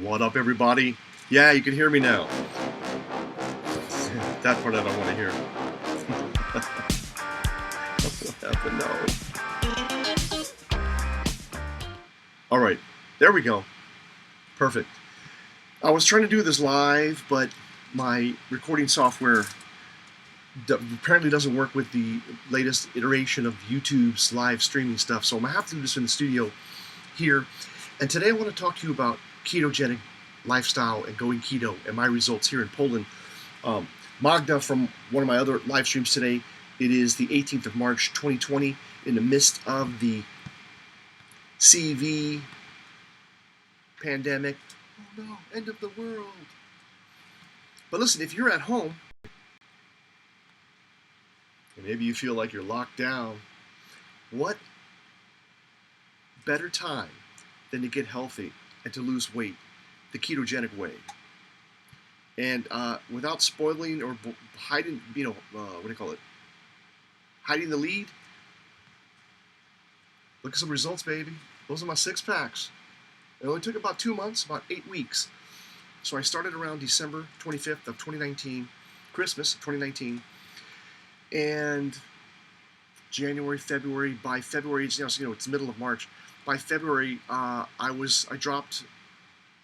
What up, everybody? Yeah, you can hear me now. That part I don't want to hear. What happened? No. All right, there we go. Perfect. I was trying to do this live, but my recording software apparently doesn't work with the latest iteration of YouTube's live streaming stuff, so I'm gonna have to do this in the studio here. And today I want to talk to you about ketogenic lifestyle and going keto and my results here in Poland. Magda from one of my other live streams today. It is the 18th of March 2020 in the midst of the CV pandemic. Oh no, end of the world. But listen, if you're at home and maybe you feel like you're locked down, what better time than to get healthy and to lose weight the ketogenic way? And without spoiling or hiding, what do you call it? Hiding the lead. Look at some results, baby. Those are my 6-packs. It only took about 2 months, about 8 weeks. So I started around December 25th of 2019, Christmas 2019, and January, February. By February, it's middle of March. By February, I dropped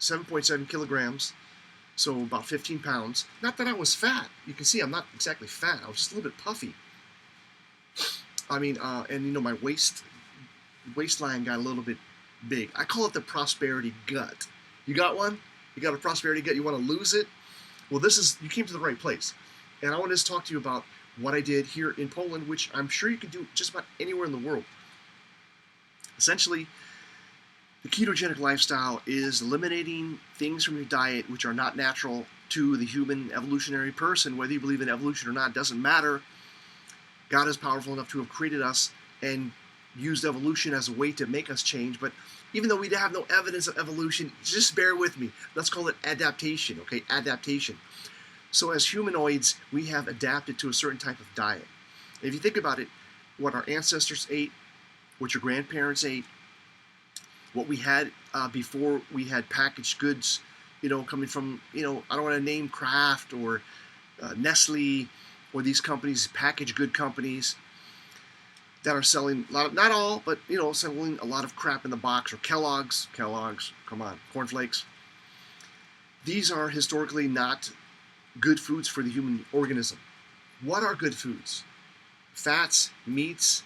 7.7 kilograms, so about 15 pounds. Not that I was fat. You can see I'm not exactly fat. I was just a little bit puffy. And my waistline got a little bit big. I call it the prosperity gut. You got one? You got a prosperity gut? You want to lose it? Well, you came to the right place. And I want to talk to you about what I did here in Poland, which I'm sure you can do just about anywhere in the world. Essentially, the ketogenic lifestyle is eliminating things from your diet which are not natural to the human evolutionary person. Whether you believe in evolution or not doesn't matter. God is powerful enough to have created us and used evolution as a way to make us change. But even though we have no evidence of evolution, just bear with me. Let's call it adaptation, okay? Adaptation. So as humanoids, we have adapted to a certain type of diet. If you think about it, what our ancestors ate, what your grandparents ate, what we had before we had packaged goods, coming from, I don't want to name Kraft or Nestle or these companies, packaged good companies that are selling a lot of, not all, but, selling a lot of crap in the box, or Kellogg's, come on, cornflakes. These are historically not good foods for the human organism. What are good foods? Fats, meats,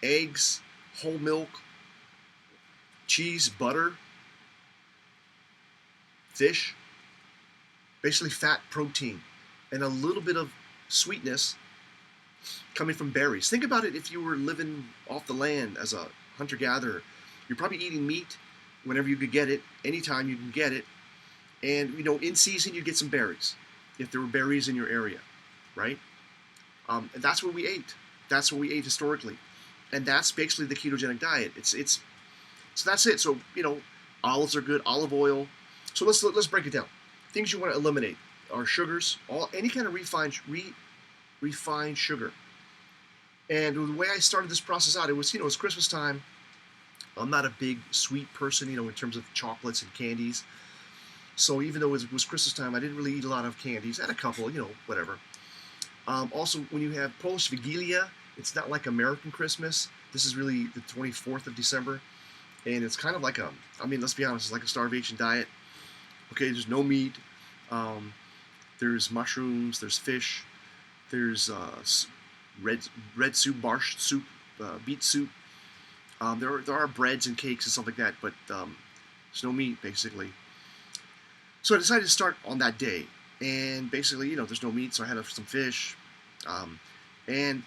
eggs, whole milk, cheese, butter, fish, basically fat, protein, and a little bit of sweetness coming from berries. Think about it. If you were living off the land as a hunter-gatherer, you're probably eating meat whenever you could get it, anytime you can get it, and in season you get some berries if there were berries in your area, right? And that's what we ate. That's what we ate historically, and that's basically the ketogenic diet. So that's it. So olives are good, olive oil. So let's break it down. Things you want to eliminate are sugars, any kind of refined sugar. And the way I started this process out, it was Christmas time. I'm not a big sweet person, in terms of chocolates and candies. So even though it was Christmas time, I didn't really eat a lot of candies. I had a couple, whatever. Also, when you have Polish Vigilia, it's not like American Christmas. This is really the 24th of December. And it's kind of like let's be honest, it's like a starvation diet. Okay, there's no meat. There's mushrooms, there's fish, there's red soup, borscht soup, beet soup. There are breads and cakes and stuff like that, but there's no meat, basically. So I decided to start on that day, and basically, there's no meat, so I had some fish. And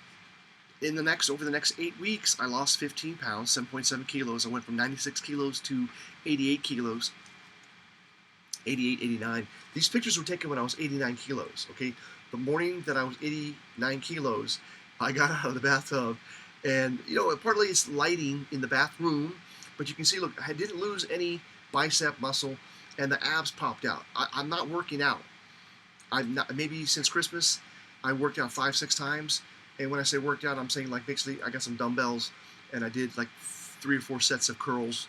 over the next 8 weeks, I lost 15 pounds, 7.7 kilos. I went from 96 kilos to 88 kilos. 88, 89. These pictures were taken when I was 89 kilos, okay? The morning that I was 89 kilos, I got out of the bathtub, and, partly it's lighting in the bathroom, but you can see, look, I didn't lose any bicep muscle, and the abs popped out. I'm not working out. Maybe since Christmas, I worked out 5-6 times, and when I say worked out, I'm saying, like, basically, I got some dumbbells, and I did, like, 3 or 4 sets of curls,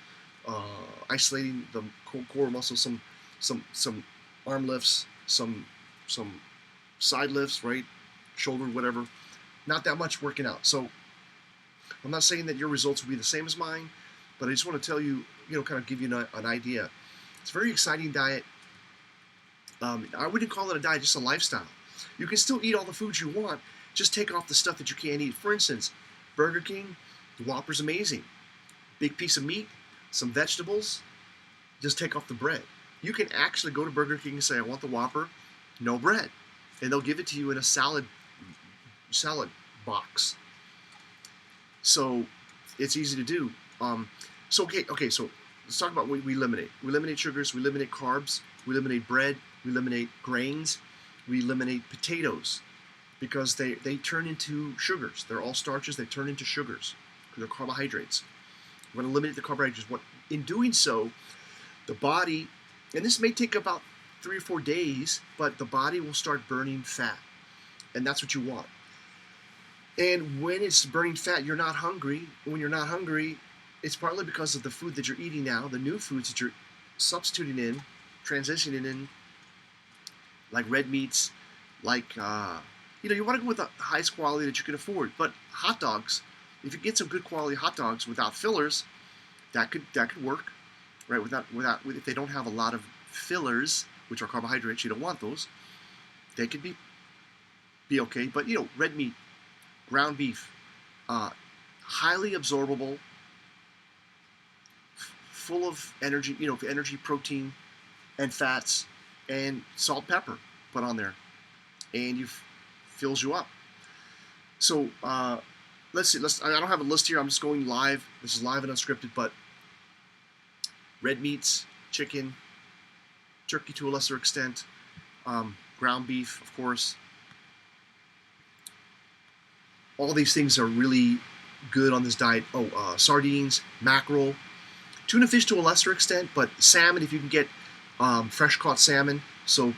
isolating the core muscles, some some arm lifts, some side lifts, right? Shoulder, whatever. Not that much working out. So I'm not saying that your results will be the same as mine, but I just want to tell you, kind of give you an idea. It's a very exciting diet. I wouldn't call it a diet, just a lifestyle. You can still eat all the foods you want, just take off the stuff that you can't eat. For instance, Burger King, the Whopper's amazing. Big piece of meat, some vegetables, just take off the bread. You can actually go to Burger King and say, I want the Whopper, no bread. And they'll give it to you in a salad box. So it's easy to do. So let's talk about what we eliminate. We eliminate sugars, we eliminate carbs, we eliminate bread, we eliminate grains, we eliminate potatoes because they turn into sugars. They're all starches, they turn into sugars because they're carbohydrates. We're going to eliminate the carbohydrates. In doing so, the body, and this may take about 3 or 4 days, but the body will start burning fat. And that's what you want. And when it's burning fat, you're not hungry. When you're not hungry, it's partly because of the food that you're eating now, the new foods that you're substituting in, transitioning in, like red meats, like, you want to go with the highest quality that you can afford. But hot dogs, if you get some good quality hot dogs without fillers, that could work, right? If they don't have a lot of fillers, which are carbohydrates, you don't want those. They could be okay. But red meat, ground beef, highly absorbable, full of energy, energy, protein, and fats, and salt, pepper put on there, and fills you up. So let's see. I don't have a list here. I'm just going live. This is live and unscripted. But red meats, chicken, turkey to a lesser extent, ground beef, of course. All these things are really good on this diet. Sardines, mackerel, tuna fish to a lesser extent, but salmon, if you can get fresh caught salmon. So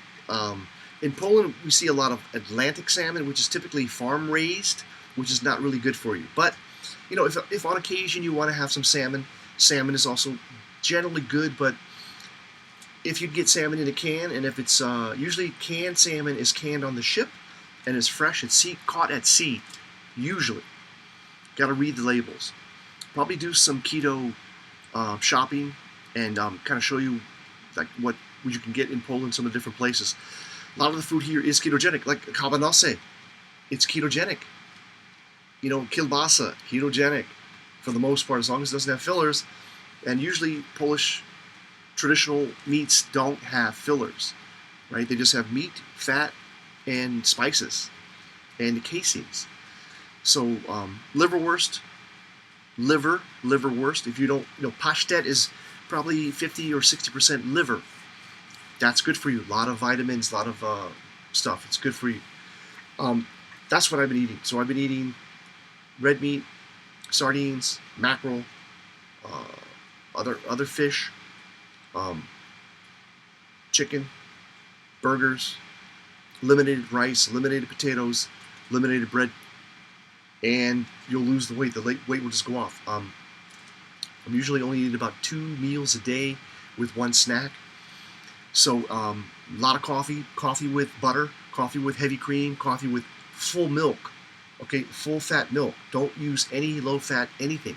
in Poland, we see a lot of Atlantic salmon, which is typically farm raised, which is not really good for you. But if on occasion you want to have some salmon, salmon is also generally good. But if you get salmon in a can, and if it's usually canned salmon is canned on the ship and is fresh at sea, caught at sea, usually. Got to read the labels. Probably do some keto shopping and kind of show you like what you can get in Poland, some of the different places. A lot of the food here is ketogenic, like kabanose. It's ketogenic. Kielbasa, ketogenic for the most part, as long as it doesn't have fillers. And usually Polish traditional meats don't have fillers, right? They just have meat, fat, and spices, and the casings. So liverwurst. If you don't, pashtet is probably 50 or 60% liver. That's good for you. A lot of vitamins, a lot of stuff. It's good for you. That's what I've been eating. So I've been eating red meat, sardines, mackerel, other fish, chicken, burgers, eliminated rice, eliminated potatoes, eliminated bread, and you'll lose the weight. The weight will just go off. I'm usually only eating about 2 meals a day with 1 snack. So a lot of coffee with butter, coffee with heavy cream, coffee with full milk, okay, full fat milk. Don't use any low fat anything,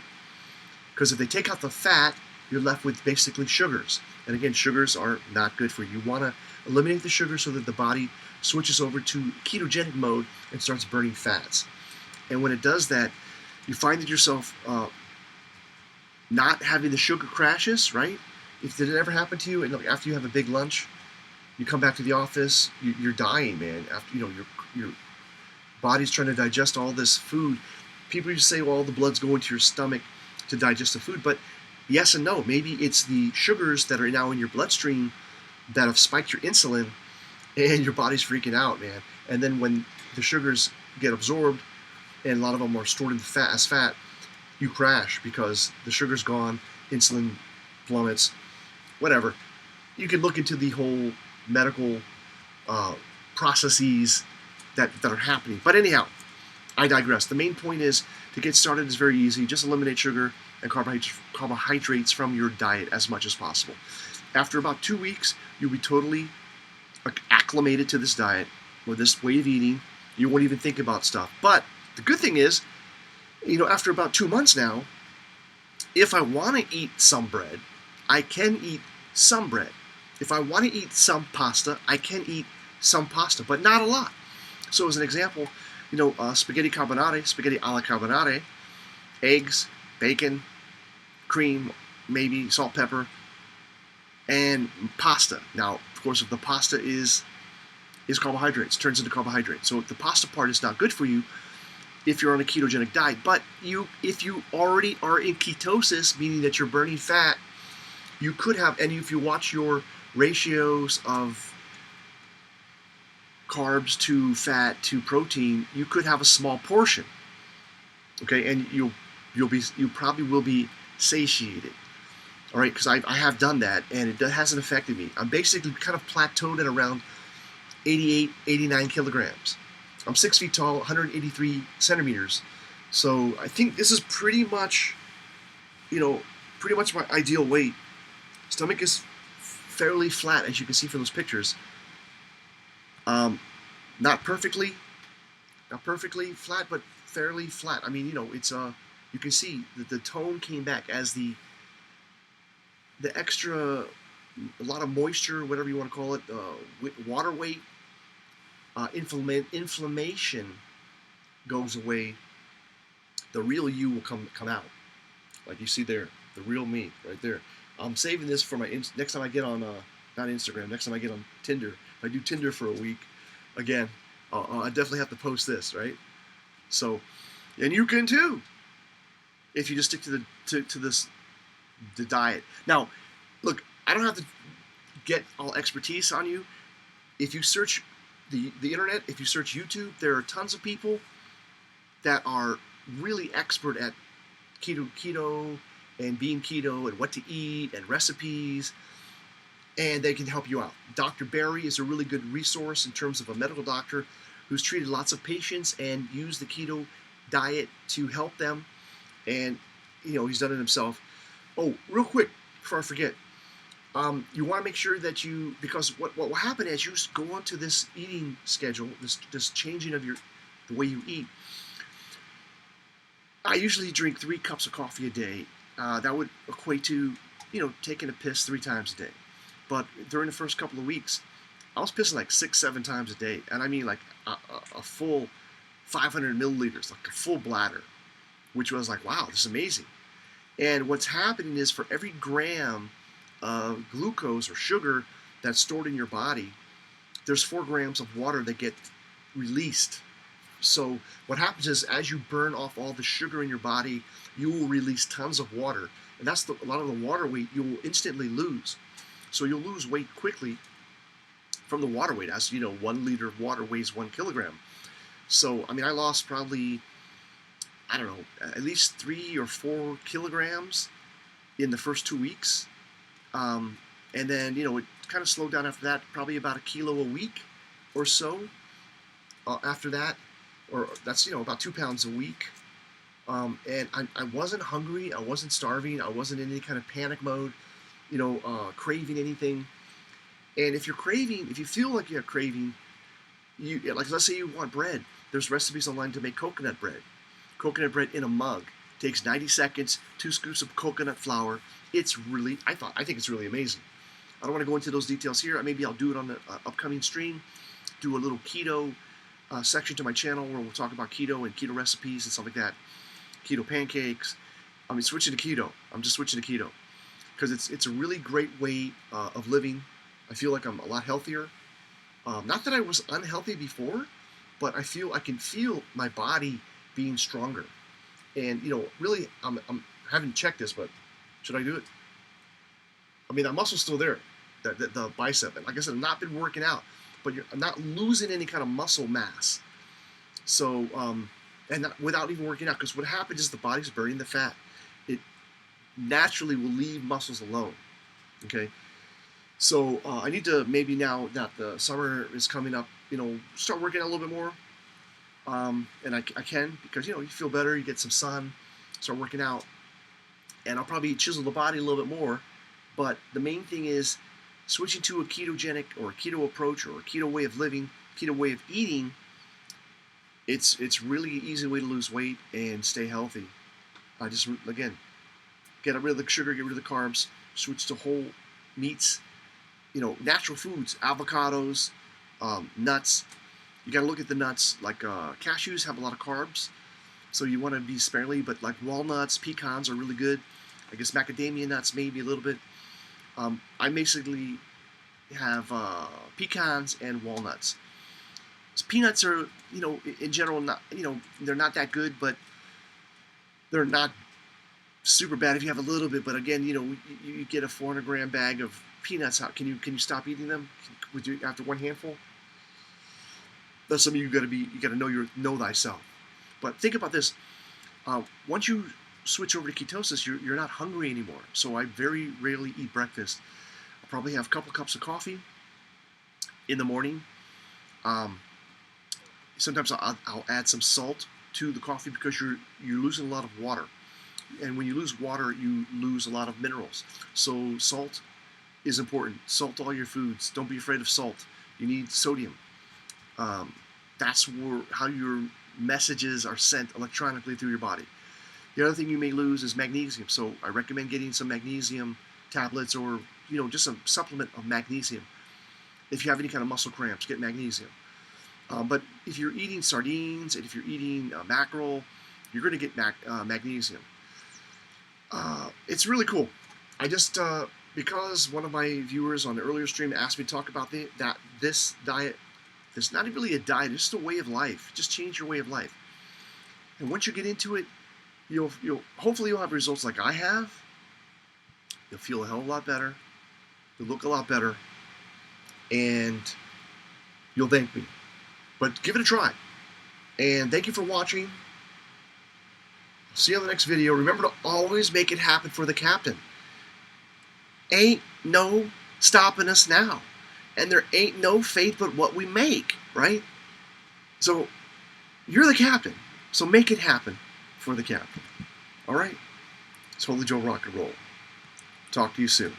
because if they take out the fat, you're left with basically sugars. And again, sugars are not good for you. You want to eliminate the sugar so that the body switches over to ketogenic mode and starts burning fats. And when it does that, you find that yourself not having the sugar crashes, right? If it ever happened to you, and after you have a big lunch, you come back to the office, you're dying, man. After your body's trying to digest all this food. People used to say, well, the blood's going to your stomach to digest the food, but yes and no. Maybe it's the sugars that are now in your bloodstream that have spiked your insulin, and your body's freaking out, man. And then when the sugars get absorbed, and a lot of them are stored in as fat, you crash because the sugar's gone, insulin plummets, whatever. You can look into the whole medical processes that are happening. But anyhow, I digress. The main point is, to get started is very easy. Just eliminate sugar and carbohydrates from your diet as much as possible. After about 2 weeks, you'll be totally acclimated to this diet or this way of eating. You won't even think about stuff. But the good thing is, after about 2 months now, if I want to eat some bread, I can eat some bread. If I want to eat some pasta, I can eat some pasta, but not a lot. So as an example, spaghetti carbonara, spaghetti alla carbonara, eggs, bacon, cream, maybe salt, pepper, and pasta. Now, of course, if the pasta is carbohydrates, turns into carbohydrates. So the pasta part is not good for you if you're on a ketogenic diet. But if you already are in ketosis, meaning that you're burning fat, you could have, and if you watch your ratios of carbs to fat to protein, you could have a small portion. Okay, and you probably will be satiated. All right, because I have done that, and it hasn't affected me. I'm basically kind of plateaued at around 88, 89 kilograms. I'm 6 feet tall, 183 centimeters. So I think this is pretty much my ideal weight. Stomach is fairly flat, as you can see from those pictures. Not perfectly flat, but fairly flat. I mean, it's you can see that the tone came back as the extra, a lot of moisture, whatever you want to call it, water weight, inflammation goes away. The real you will come out, like you see there, the real me right there. I'm saving this for my next time I get on not Instagram. Next time I get on Tinder, if I do Tinder for a week, again, I definitely have to post this, right? So, and you can too, if you just stick to the diet. Now, look, I don't have to get all expertise on you. If you search the internet, if you search YouTube, there are tons of people that are really expert at keto and being keto and what to eat and recipes, and they can help you out. Dr. Barry is a really good resource in terms of a medical doctor who's treated lots of patients and used the keto diet to help them, and he's done it himself. Oh, real quick before I forget, you want to make sure that because what will happen as you go onto this eating schedule, this changing of the way you eat. I usually drink 3 cups of coffee a day. That would equate to taking a piss 3 times a day. But during the first couple of weeks, I was pissing like 6-7 times a day, and I mean like a full 500 milliliters, like a full bladder, which was like, wow, this is amazing. And what's happening is for every gram of glucose or sugar that's stored in your body, there's 4 grams of water that get released. So what happens is as you burn off all the sugar in your body, you will release tons of water. And that's a lot of the water weight you will instantly lose. So you'll lose weight quickly from the water weight. As 1 liter of water weighs 1 kilogram. So, I mean, I lost probably, I don't know, at least 3 or 4 kilograms in the first 2 weeks. And then, it kind of slowed down after that, probably about 1 kilo a week or so after that. Or that's, about 2 pounds a week. And I wasn't hungry. I wasn't starving. I wasn't in any kind of panic mode, craving anything. And if you feel like you have craving, like let's say you want bread, there's recipes online to make coconut bread. Coconut bread in a mug takes 90 seconds, 2 scoops of coconut flour. I think it's really amazing. I don't want to go into those details here. Maybe I'll do it on the upcoming stream. Do a little keto section to my channel where we'll talk about keto and keto recipes and stuff like that. Keto pancakes. Switching to keto. I'm just switching to keto because it's a really great way of living. I feel like I'm a lot healthier. Not that I was unhealthy before, but I can feel my body being stronger. And really, I haven't checked this, but should I do it? I mean, that muscle's still there, the bicep. And like I said, I've not been working out, but I'm not losing any kind of muscle mass. So, without even working out, because what happens is the body's burning the fat. It naturally will leave muscles alone. Okay. So I need to maybe now that the summer is coming up, start working out a little bit more. And I can because you feel better, you get some sun, start working out, and I'll probably chisel the body a little bit more But the main thing is switching to a ketogenic or a keto approach or a keto way of living, keto way of eating. It's really an easy way to lose weight and stay healthy. Just again, get rid of the sugar, get rid of the carbs, switch to whole meats, natural foods, avocados, nuts. You got to look at the nuts. Like cashews have a lot of carbs, so you want to be sparingly. But like walnuts, pecans are really good. I guess macadamia nuts maybe a little bit. I basically have pecans and walnuts. So peanuts are, in general, not, they're not that good, but they're not super bad if you have a little bit. But again, you get a 400-gram bag of peanuts. How can you stop eating them? Would you after one handful? That's something you got to know thyself. But think about this: once you switch over to ketosis, you're not hungry anymore. So I very rarely eat breakfast. I probably have a couple cups of coffee in the morning. Sometimes I'll add some salt to the coffee because you're losing a lot of water, and when you lose water, you lose a lot of minerals. So salt is important. Salt all your foods. Don't be afraid of salt. You need sodium. That's how your messages are sent electronically through your body. The other thing you may lose is magnesium. So I recommend getting some magnesium tablets or just some supplement of magnesium. If you have any kind of muscle cramps, get magnesium. But if you're eating sardines and if you're eating mackerel, you're going to get magnesium. It's really cool. I just because one of my viewers on the earlier stream asked me to talk about this diet. It's not really a diet; it's just a way of life. Just change your way of life. And once you get into it, hopefully you'll have results like I have. You'll feel a hell of a lot better. You'll look a lot better, and you'll thank me. But give it a try. And thank you for watching. See you on the next video. Remember to always make it happen for the captain. Ain't no stopping us now. And there ain't no fate but what we make, right? So you're the captain. So make it happen for the captain. All right? It's Holy Joe Rock and Roll. Talk to you soon.